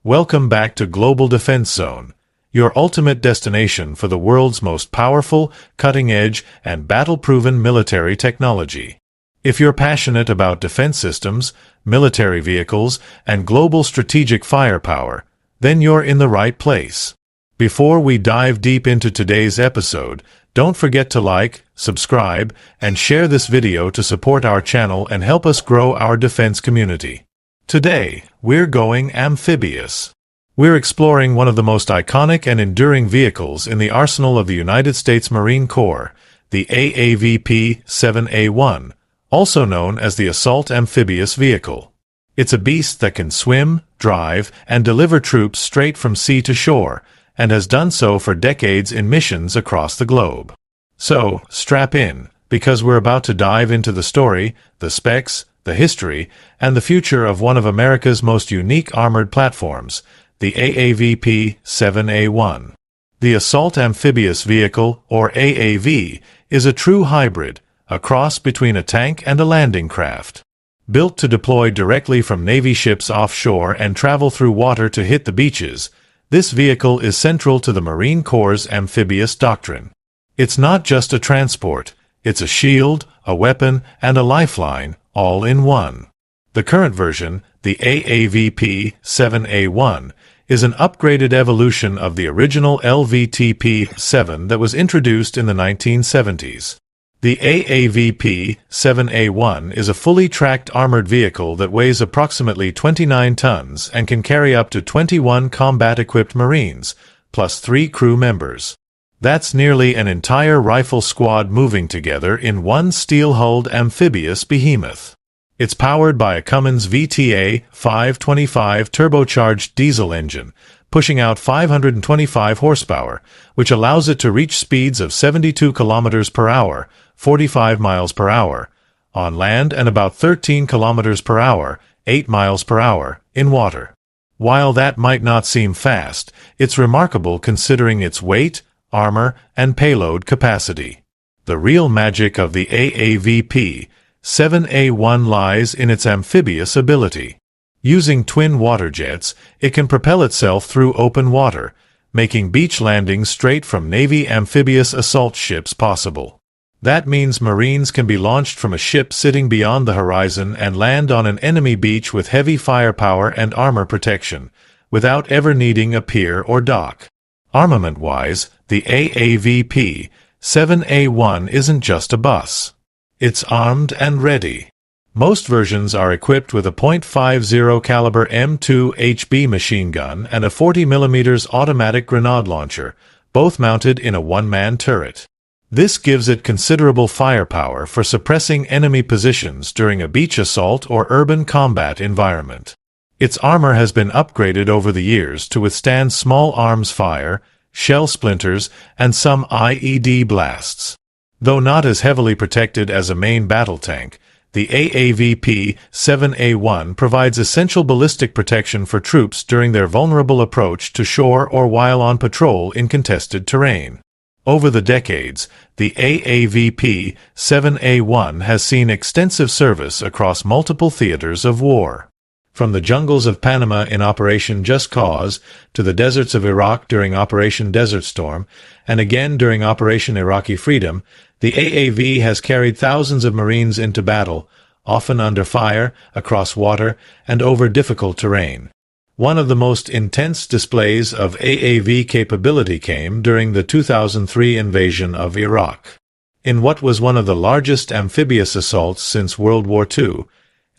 Welcome back to Global Defense Zone, your ultimate destination for the world's most powerful, cutting-edge, and battle-proven military technology. If you're passionate about defense systems, military vehicles, and global strategic firepower, then you're in the right place. Before we dive deep into today's episode, don't forget to like, subscribe, and share this video to support our channel and help us grow our defense community. Today, we're going amphibious. We're exploring one of the most iconic and enduring vehicles in the arsenal of the United States Marine Corps, the AAVP-7A1, also known as the Assault Amphibious Vehicle. It's a beast that can swim, drive, and deliver troops straight from sea to shore, and has done so for decades in missions across the globe. So, strap in, because we're about to dive into the story, the specs, the history, and the future of one of America's most unique armored platforms, the AAVP-7A1. The Assault Amphibious Vehicle, or AAV, is a true hybrid, a cross between a tank and a landing craft. Built to deploy directly from Navy ships offshore and travel through water to hit the beaches, this vehicle is central to the Marine Corps' amphibious doctrine. It's not just a transport, it's a shield, a weapon, and a lifeline, all in one. The current version, the AAVP-7A1, is an upgraded evolution of the original LVTP-7 that was introduced in the 1970s. The AAVP-7A1 is a fully tracked armored vehicle that weighs approximately 29 tons and can carry up to 21 combat-equipped Marines, plus 3 crew members. That's nearly an entire rifle squad moving together in one steel-hulled amphibious behemoth. It's powered by a Cummins VTA 525 turbocharged diesel engine, pushing out 525 horsepower, which allows it to reach speeds of 72 kilometers per hour, 45 miles per hour, on land and about 13 kilometers per hour, 8 miles per hour, in water. While that might not seem fast, it's remarkable considering its weight, armor, and payload capacity. The real magic of the AAVP-7A1 lies in its amphibious ability. Using twin water jets, it can propel itself through open water, making beach landings straight from Navy amphibious assault ships possible. That means Marines can be launched from a ship sitting beyond the horizon and land on an enemy beach with heavy firepower and armor protection, without ever needing a pier or dock. Armament-wise, the AAVP-7A1 isn't just a bus. It's armed and ready. Most versions are equipped with a .50 caliber M2 HB machine gun and a 40 mm automatic grenade launcher, both mounted in a one-man turret. This gives it considerable firepower for suppressing enemy positions during a beach assault or urban combat environment. Its armor has been upgraded over the years to withstand small arms fire, shell splinters, and some IED blasts. Though not as heavily protected as a main battle tank, the AAVP-7A1 provides essential ballistic protection for troops during their vulnerable approach to shore or while on patrol in contested terrain. Over the decades, the AAVP-7A1 has seen extensive service across multiple theaters of war. From the jungles of Panama in Operation Just Cause to the deserts of Iraq during Operation Desert Storm, and again during Operation Iraqi Freedom, the AAV has carried thousands of Marines into battle, often under fire, across water, and over difficult terrain. One of the most intense displays of AAV capability came during the 2003 invasion of Iraq. In what was one of the largest amphibious assaults since World War II,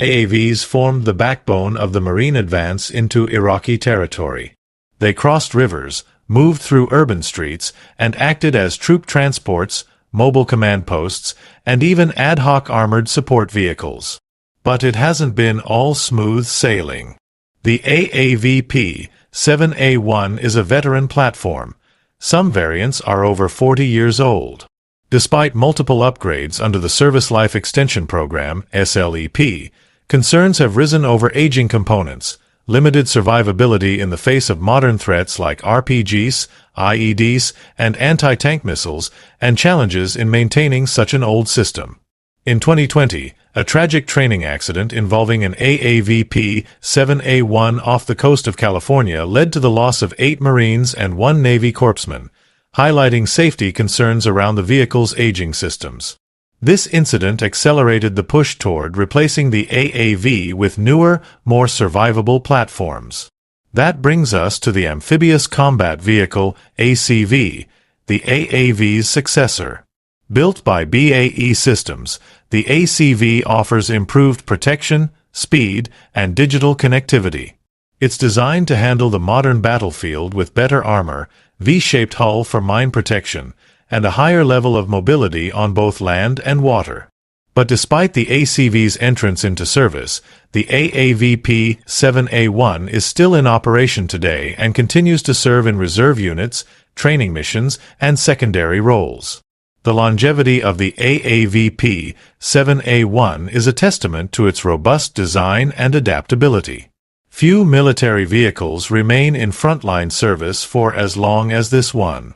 AAVs formed the backbone of the Marine advance into Iraqi territory. They crossed rivers, moved through urban streets, and acted as troop transports, mobile command posts, and even ad hoc armored support vehicles. But it hasn't been all smooth sailing. The AAVP-7A1 is a veteran platform. Some variants are over 40 years old. Despite multiple upgrades under the Service Life Extension Program, SLEP, concerns have risen over aging components, limited survivability in the face of modern threats like RPGs, IEDs, and anti-tank missiles, and challenges in maintaining such an old system. In 2020, a tragic training accident involving an AAVP-7A1 off the coast of California led to the loss of 8 Marines and 1 Navy corpsman, highlighting safety concerns around the vehicle's aging systems. This incident accelerated the push toward replacing the AAV with newer, more survivable platforms. That brings us to the Amphibious Combat Vehicle, ACV, the AAV's successor. Built by BAE Systems, the ACV offers improved protection, speed, and digital connectivity. It's designed to handle the modern battlefield with better armor, V-shaped hull for mine protection, and a higher level of mobility on both land and water. But despite the ACV's entrance into service, the AAVP-7A1 is still in operation today and continues to serve in reserve units, training missions, and secondary roles. The longevity of the AAVP-7A1 is a testament to its robust design and adaptability. Few military vehicles remain in frontline service for as long as this one.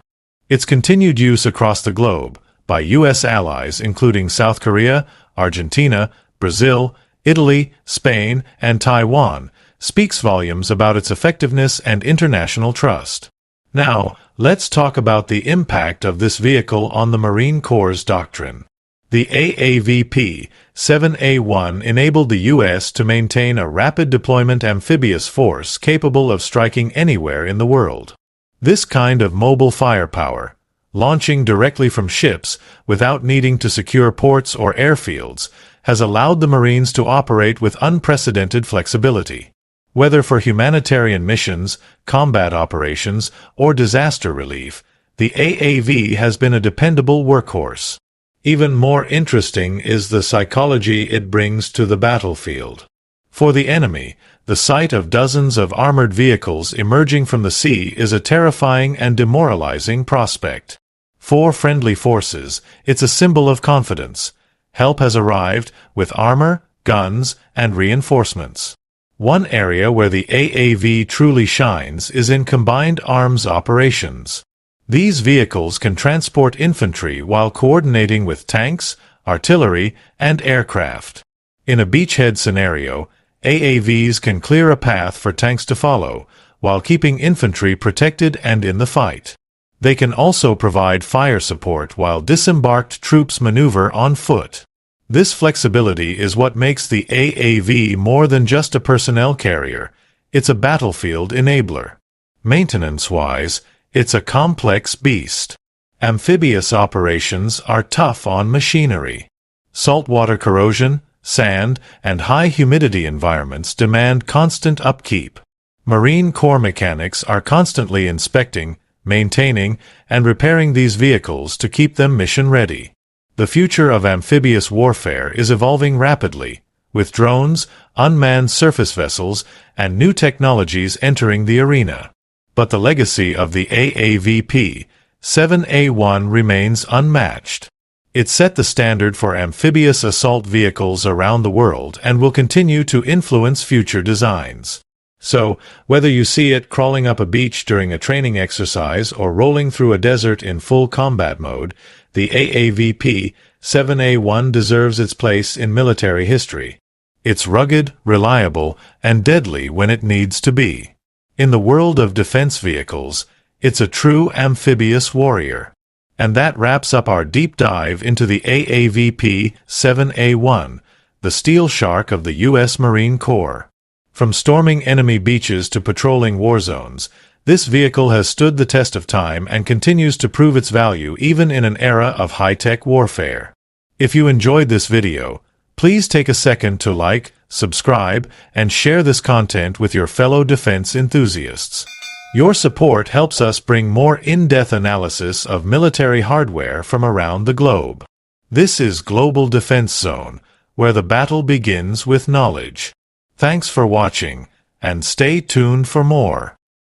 Its continued use across the globe, by U.S. allies including South Korea, Argentina, Brazil, Italy, Spain, and Taiwan, speaks volumes about its effectiveness and international trust. Now, let's talk about the impact of this vehicle on the Marine Corps' doctrine. The AAVP-7A1 enabled the U.S. to maintain a rapid deployment amphibious force capable of striking anywhere in the world. This kind of mobile firepower, launching directly from ships without needing to secure ports or airfields, has allowed the Marines to operate with unprecedented flexibility. Whether for humanitarian missions, combat operations, or disaster relief, the AAV has been a dependable workhorse. Even more interesting is the psychology it brings to the battlefield. For the enemy, the sight of dozens of armored vehicles emerging from the sea is a terrifying and demoralizing prospect. For friendly forces, it's a symbol of confidence. Help has arrived with armor, guns, and reinforcements. One area where the AAV truly shines is in combined arms operations. These vehicles can transport infantry while coordinating with tanks, artillery, and aircraft. In a beachhead scenario, AAVs can clear a path for tanks to follow, while keeping infantry protected and in the fight. They can also provide fire support while disembarked troops maneuver on foot. This flexibility is what makes the AAV more than just a personnel carrier. It's a battlefield enabler. Maintenance-wise, it's a complex beast. Amphibious operations are tough on machinery. Saltwater corrosion, sand, and high humidity environments demand constant upkeep. Marine Corps mechanics are constantly inspecting, maintaining, and repairing these vehicles to keep them mission-ready. The future of amphibious warfare is evolving rapidly, with drones, unmanned surface vessels, and new technologies entering the arena. But the legacy of the AAVP-7A1 remains unmatched. It set the standard for amphibious assault vehicles around the world and will continue to influence future designs. So, whether you see it crawling up a beach during a training exercise or rolling through a desert in full combat mode, the AAVP-7A1 deserves its place in military history. It's rugged, reliable, and deadly when it needs to be. In the world of defense vehicles, it's a true amphibious warrior. And that wraps up our deep dive into the AAVP-7A1, the steel shark of the U.S. Marine Corps. From storming enemy beaches to patrolling war zones, this vehicle has stood the test of time and continues to prove its value even in an era of high-tech warfare. If you enjoyed this video, please take a second to like, subscribe, and share this content with your fellow defense enthusiasts. Your support helps us bring more in-depth analysis of military hardware from around the globe. This is Global Defense Zone, where the battle begins with knowledge. Thanks for watching, and stay tuned for more.